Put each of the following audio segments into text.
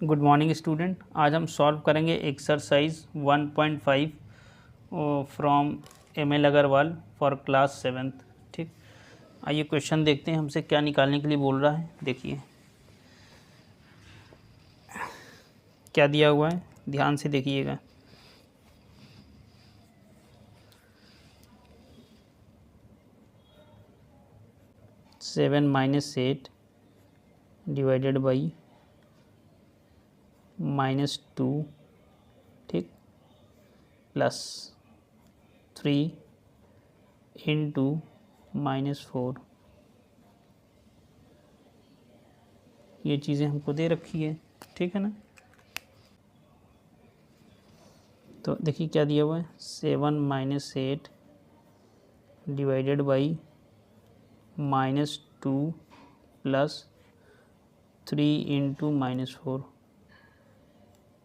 Good morning student. आज हम solve करेंगे exercise 1.5 from ML. Agarwal for class 7th। ठीक, आइए क्वेश्चन देखते हैं हमसे क्या निकालने के लिए बोल रहा है। देखिए क्या दिया हुआ है, ध्यान से देखिएगा। सेवन माइनस 8 डिवाइडेड बाई -2, ठीक, प्लस 3 इंटू -4। ये चीज़ें हमको दे रखी है, ठीक है ना। तो देखिए क्या दिया हुआ है, 7 minus 8 divided by -2 plus 3 into -4।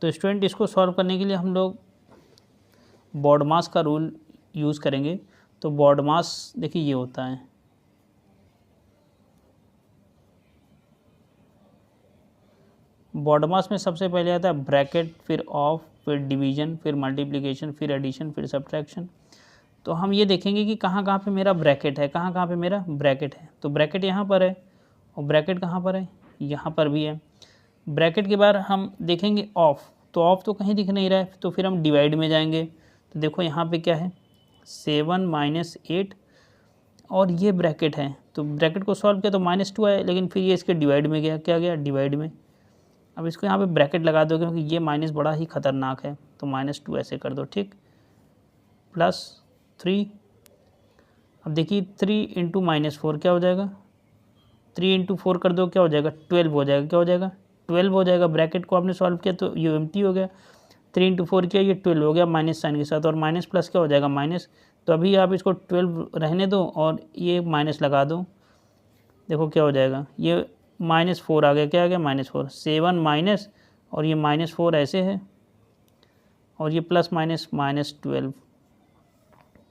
तो स्टूडेंट इसको सॉल्व करने के लिए हम लोग बॉडमास का रूल यूज़ करेंगे। तो बॉडमास देखिए ये होता है, बॉडमास में सबसे पहले आता है ब्रैकेट, फिर ऑफ, फिर डिवीजन, फिर मल्टीप्लिकेशन, फिर एडिशन, फिर सब्ट्रैक्शन। तो हम ये देखेंगे कि कहाँ कहाँ पे मेरा ब्रैकेट है, कहाँ कहाँ पे मेरा ब्रैकेट है। तो ब्रैकेट यहाँ पर है और ब्रैकेट कहाँ पर है, यहाँ पर भी है। ब्रैकेट के बाद हम देखेंगे ऑफ, तो ऑफ तो कहीं दिख नहीं रहा है, तो फिर हम डिवाइड में जाएंगे। तो देखो यहाँ पे क्या है, 7 माइनस 8 और ये ब्रैकेट है। तो ब्रैकेट को सॉल्व किया तो -2 आया, लेकिन फिर ये इसके डिवाइड में गया, क्या गया, डिवाइड में। अब इसको यहाँ पे ब्रैकेट लगा दो क्योंकि ये माइनस बड़ा ही खतरनाक है, तो -2 ऐसे कर दो, ठीक, प्लस 3। अब देखिए 3 इंटू -4 क्या हो जाएगा, 3 इंटू 4 कर दो क्या हो जाएगा, 12 हो जाएगा। क्या हो जाएगा, 12 हो जाएगा। ब्रैकेट को आपने सॉल्व किया तो ये एम्प्टी हो गया। 3 इंटू 4 किया, ये 12 हो गया माइनस साइन के साथ, और माइनस प्लस क्या हो जाएगा, माइनस। तो अभी आप इसको 12 रहने दो और ये माइनस लगा दो, देखो क्या हो जाएगा, ये -4 आ गया। क्या आ गया, -4। 7 माइनस और ये -4 ऐसे है, और ये प्लस माइनस -12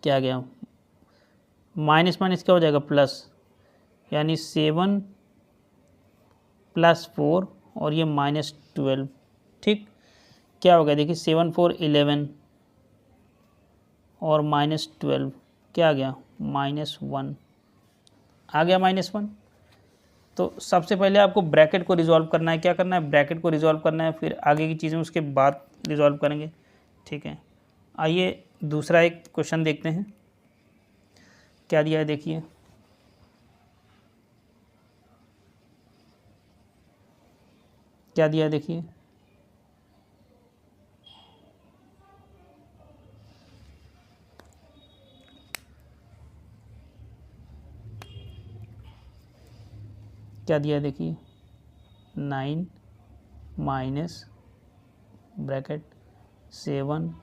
क्या आ गया, माइनस माइनस क्या हो जाएगा, प्लस, यानी 7 प्लस 4 और ये -12, ठीक। क्या हो गया, देखिए 7 4 11 और -12 क्या आ गया, -1 आ गया, -1। तो सबसे पहले आपको ब्रैकेट को रिजॉल्व करना है। क्या करना है, ब्रैकेट को रिजॉल्व करना है, फिर आगे की चीज़ें उसके बाद रिजॉल्व करेंगे, ठीक है। आइए दूसरा एक क्वेश्चन देखते हैं, क्या दिया है, देखिए क्या दिया है, देखिए क्या दिया है, देखिए 9 minus bracket 7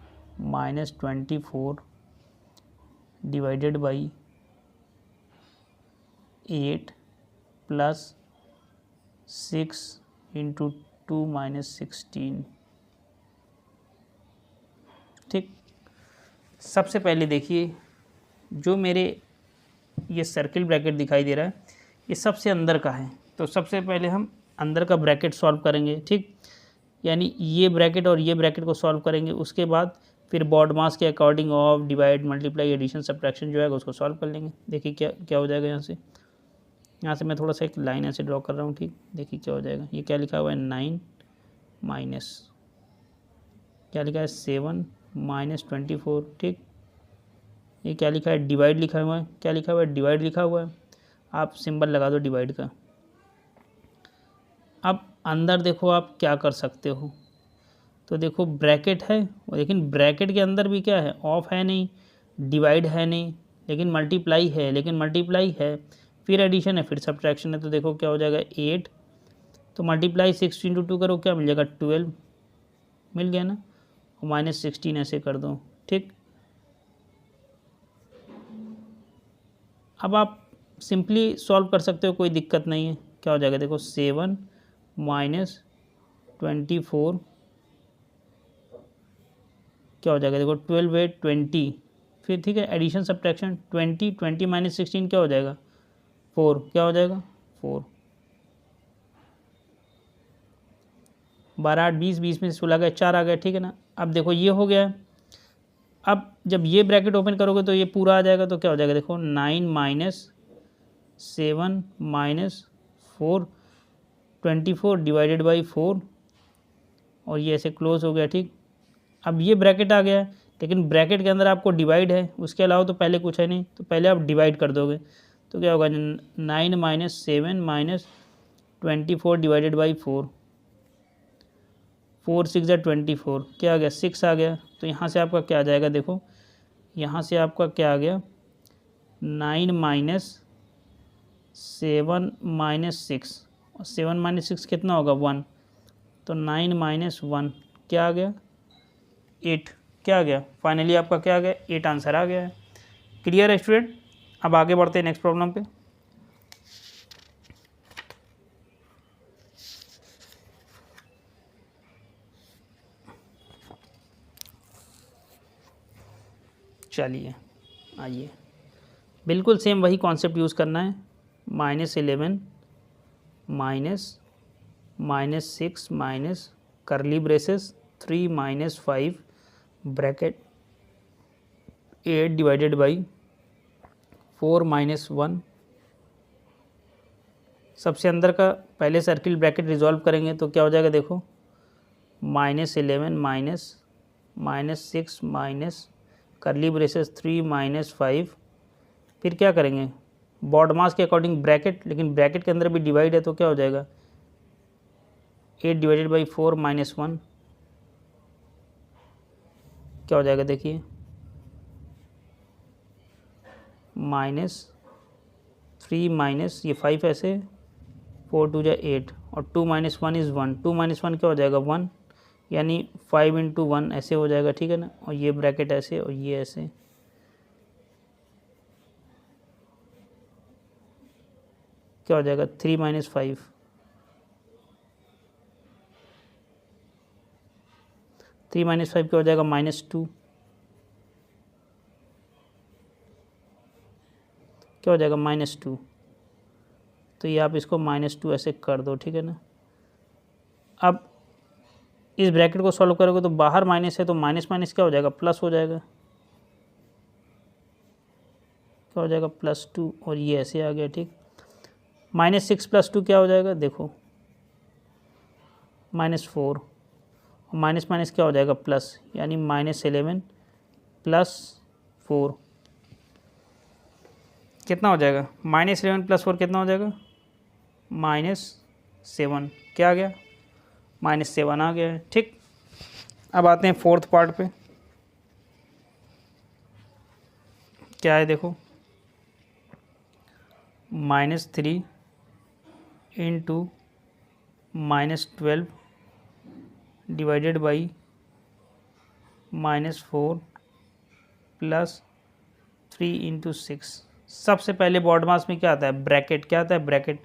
minus 24 divided by 8 plus 6 into 2 minus 16, ठीक। सबसे पहले देखिए जो मेरे ये सर्किल ब्रैकेट दिखाई दे रहा है, ये सबसे अंदर का है। तो सबसे पहले हम अंदर का ब्रैकेट सॉल्व करेंगे, ठीक, यानी ये ब्रैकेट और ये ब्रैकेट को सॉल्व करेंगे। उसके बाद फिर बॉडमास के according of, divide, multiply, addition, subtraction जो है उसको सॉल्व कर लेंगे। देखिए क्या क्या हो जाएगा, यहाँ से मैं थोड़ा सा एक लाइन ऐसे ड्रॉ कर रहा हूँ, ठीक। देखिए क्या हो जाएगा, ये क्या लिखा हुआ है, 9 माइनस क्या लिखा है, 7 माइनस 24, ठीक। ये क्या लिखा है, डिवाइड लिखा हुआ है। क्या लिखा हुआ है, डिवाइड लिखा हुआ है। आप सिंबल लगा दो डिवाइड का। अब अंदर देखो आप क्या कर सकते हो, तो देखो ब्रैकेट है, लेकिन ब्रैकेट के अंदर भी क्या है, ऑफ है नहीं, डिवाइड है नहीं, लेकिन मल्टीप्लाई है, फिर एडिशन है, फिर सब्ट्रैक्शन है। तो देखो क्या हो जाएगा, 8, तो मल्टीप्लाई 6 इंटू 2 करो, क्या मिल जाएगा, 12 मिल गया ना, और -16 ऐसे कर दो, ठीक। अब आप सिंपली सॉल्व कर सकते हो, कोई दिक्कत नहीं है। क्या हो जाएगा, देखो 7 माइनस 24 क्या हो जाएगा, देखो 12 है 20, फिर ठीक है, एडिशन सब्ट्रैक्शन, 20 माइनस 16 क्या हो जाएगा, 4, क्या हो जाएगा, 4 12 8 20, 20 में 16 गए, 4 आ गए, ठीक है ना। अब देखो ये हो गया। अब जब ये ब्रैकेट ओपन करोगे तो ये पूरा आ जाएगा, तो क्या हो जाएगा देखो 9 माइनस 7 माइनस 4 24 डिवाइडेड बाई 4 और ये ऐसे क्लोज हो गया, ठीक। अब ये ब्रैकेट आ गया, लेकिन ब्रैकेट के अंदर आपको डिवाइड है, उसके अलावा तो पहले कुछ है नहीं, तो पहले आप डिवाइड कर दोगे तो क्या होगा 9 माइनस 7 माइनस 24 डिवाइडेड बाई 4 4 6 या 24 क्या आ गया 6 आ गया। तो यहाँ से आपका क्या आ जाएगा देखो, यहाँ से आपका क्या आ गया 9 माइनस 7 माइनस 6 और 7 माइनस 6 कितना होगा 1, तो 9 माइनस 1 क्या आ गया 8, क्या आ गया फाइनली आपका क्या आ गया 8 आंसर आ गया है। क्लियर है स्टूडेंट। अब आगे बढ़ते हैं नेक्स्ट प्रॉब्लम पे। चलिए आइए, बिल्कुल सेम वही कॉन्सेप्ट यूज़ करना है। -11 माइनस 6 माइनस करली braces 3 minus 5 bracket 8 divided by 4 minus 1। सबसे अंदर का पहले सर्किल ब्रैकेट रिजॉल्व करेंगे तो क्या हो जाएगा देखो -11 माइनस 6 माइनस करली ब्रेसेस 3 माइनस 5, फिर क्या करेंगे बॉड मास के अकॉर्डिंग ब्रैकेट, लेकिन ब्रैकेट के अंदर भी डिवाइड है तो क्या हो जाएगा 8 डिवाइडेड बाई 4 माइनस 1 क्या हो जाएगा देखिए -3 माइनस ये 5 ऐसे 4 2 जा 8 और 2 माइनस 1 इज़ 1, 2 माइनस 1 क्या हो जाएगा 1, यानी 5 इंटू 1 ऐसे हो जाएगा, ठीक है ना। और ये ब्रैकेट ऐसे और ये ऐसे, क्या हो जाएगा 3 माइनस 5, 3 माइनस 5 क्या हो जाएगा -2, क्या हो जाएगा -2। तो ये आप इसको -2 ऐसे कर दो, ठीक है ना। अब इस ब्रैकेट को सॉल्व करोगे तो बाहर माइनस है तो माइनस माइनस क्या हो जाएगा प्लस हो जाएगा, क्या हो जाएगा +2 और ये ऐसे आ गया, ठीक। -6 + 2 क्या हो जाएगा देखो -4 और माइनस माइनस क्या हो जाएगा प्लस, यानी -11 + 4 कितना हो जाएगा -11 + 4 कितना हो जाएगा -7, क्या आ गया -7 आ गया है, ठीक। अब आते हैं फोर्थ पार्ट पे। क्या है देखो -3 इंटू -12 डिवाइडेड बाई -4 + 3 इंटू 6। सबसे पहले बॉड मास में क्या आता है ब्रैकेट, क्या आता है ब्रैकेट,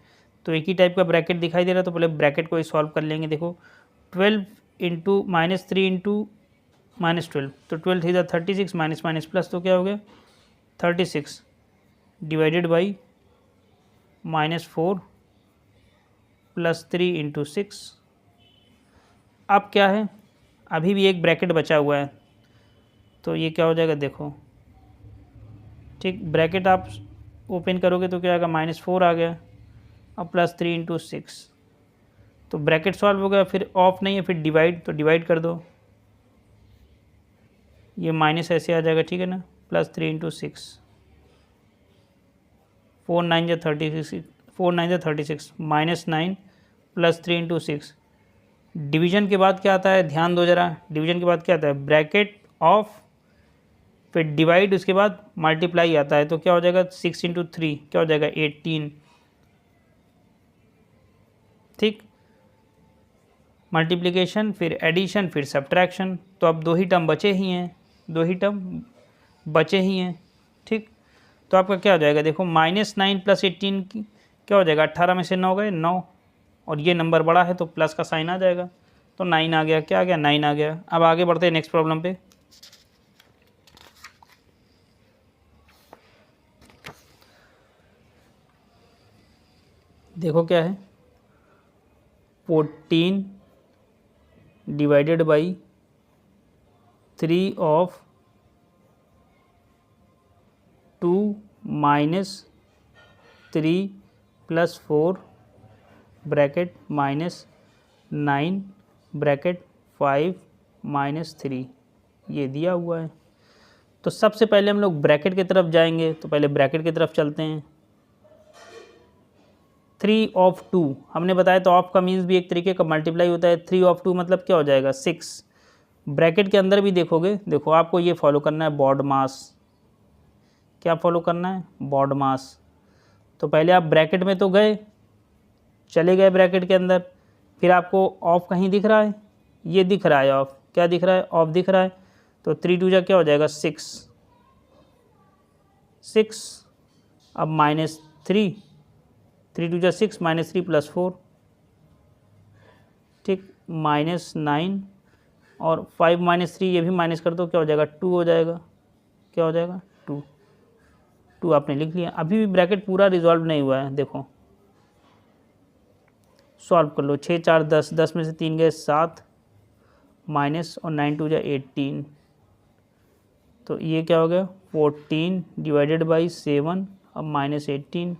तो एक ही टाइप का ब्रैकेट दिखाई दे रहा है तो पहले ब्रैकेट को ही सॉल्व कर लेंगे। देखो 12 इंटू -3 इंटू -12 तो 12 3 36 माइनस माइनस प्लस तो क्या हो गया 36 डिवाइडेड बाई -4 + 3 इंटू 6। अब क्या है अभी भी एक ब्रैकेट बचा हुआ है तो ये क्या हो जाएगा देखो, ठीक। ब्रैकेट आप ओपन करोगे तो क्या आएगा -4 आ गया और +3 इंटू 6, तो ब्रैकेट सॉल्व हो गया। फिर ऑफ नहीं है फिर डिवाइड, तो डिवाइड कर दो, ये माइनस ऐसे आ जाएगा, ठीक है ना। +3 इंटू 6 4 9 जा 36 4 9 जा 36 -9 + 3 इंटू 6। डिवीजन के बाद क्या आता है ध्यान दो जरा, डिवीजन के बाद क्या आता है ब्रैकेट ऑफ फिर डिवाइड उसके बाद मल्टीप्लाई आता है, तो क्या हो जाएगा 6 इंटू 3 क्या हो जाएगा 18, ठीक। मल्टीप्लिकेशन फिर एडिशन फिर सब्ट्रैक्शन, तो अब दो ही टर्म बचे ही हैं, दो ही टर्म बचे ही हैं, ठीक। तो आपका क्या हो जाएगा देखो -9 + 18 की क्या हो जाएगा 18 में से 9 गए 9 और ये नंबर बड़ा है तो प्लस का साइन आ जाएगा, तो 9 आ गया, क्या आ गया 9 आ गया। अब आगे बढ़ते हैं नेक्स्ट प्रॉब्लम पे। देखो क्या है 14 divided by 3 of 2 minus 3 plus 4 bracket minus 9 bracket 5 minus 3, ये दिया हुआ है। तो सबसे पहले हम लोग ब्रैकेट की तरफ जाएंगे, तो पहले ब्रैकेट की तरफ चलते हैं। 3 ऑफ 2 हमने बताया, तो ऑफ का मीन्स भी एक तरीके का मल्टीप्लाई होता है। 3 ऑफ 2 मतलब क्या हो जाएगा 6। ब्रैकेट के अंदर भी देखोगे, देखो आपको ये फॉलो करना है बॉड मास। क्या फॉलो करना है? बॉड मास। तो पहले आप ब्रैकेट में तो गए, चले गए ब्रैकेट के अंदर, फिर आपको ऑफ कहीं दिख रहा है, ये दिख रहा है ऑफ। क्या दिख रहा है? ऑफ दिख रहा है। तो 3 2 जा क्या हो जाएगा 6। अब माइनस 3, 3 2 जा 6 माइनस 3 प्लस 4, ठीक, माइनस 9 और 5 माइनस 3, ये भी माइनस कर दो, क्या हो जाएगा 2 हो जाएगा। क्या हो जाएगा 2 आपने लिख लिया। अभी भी ब्रैकेट पूरा रिजॉल्व नहीं हुआ है, देखो सॉल्व कर लो। 6 4 10, 10 में से 3 गए 7 माइनस और 9 2 जा 18, तो ये क्या हो गया 14 डिवाइडेड बाई 7 अब माइनस 18।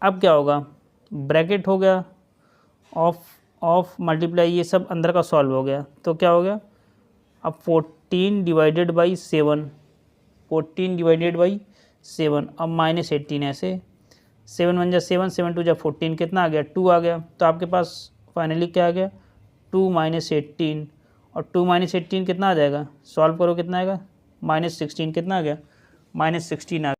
अब क्या होगा? ब्रैकेट हो गया, ऑफ मल्टीप्लाई, ये सब अंदर का सॉल्व हो गया, तो क्या हो गया अब 14 डिवाइडेड बाई 7, 14 डिवाइडेड बाई 7 अब माइनस 18, ऐसे 7 1 जा 7, 7 2 जा 14, कितना आ गया 2 आ गया। तो आपके पास फाइनली क्या आ गया 2 माइनस 18, और 2 माइनस 18 कितना आ जाएगा? सॉल्व करो, कितना आएगा -16, कितना आ गया -16 आ गया।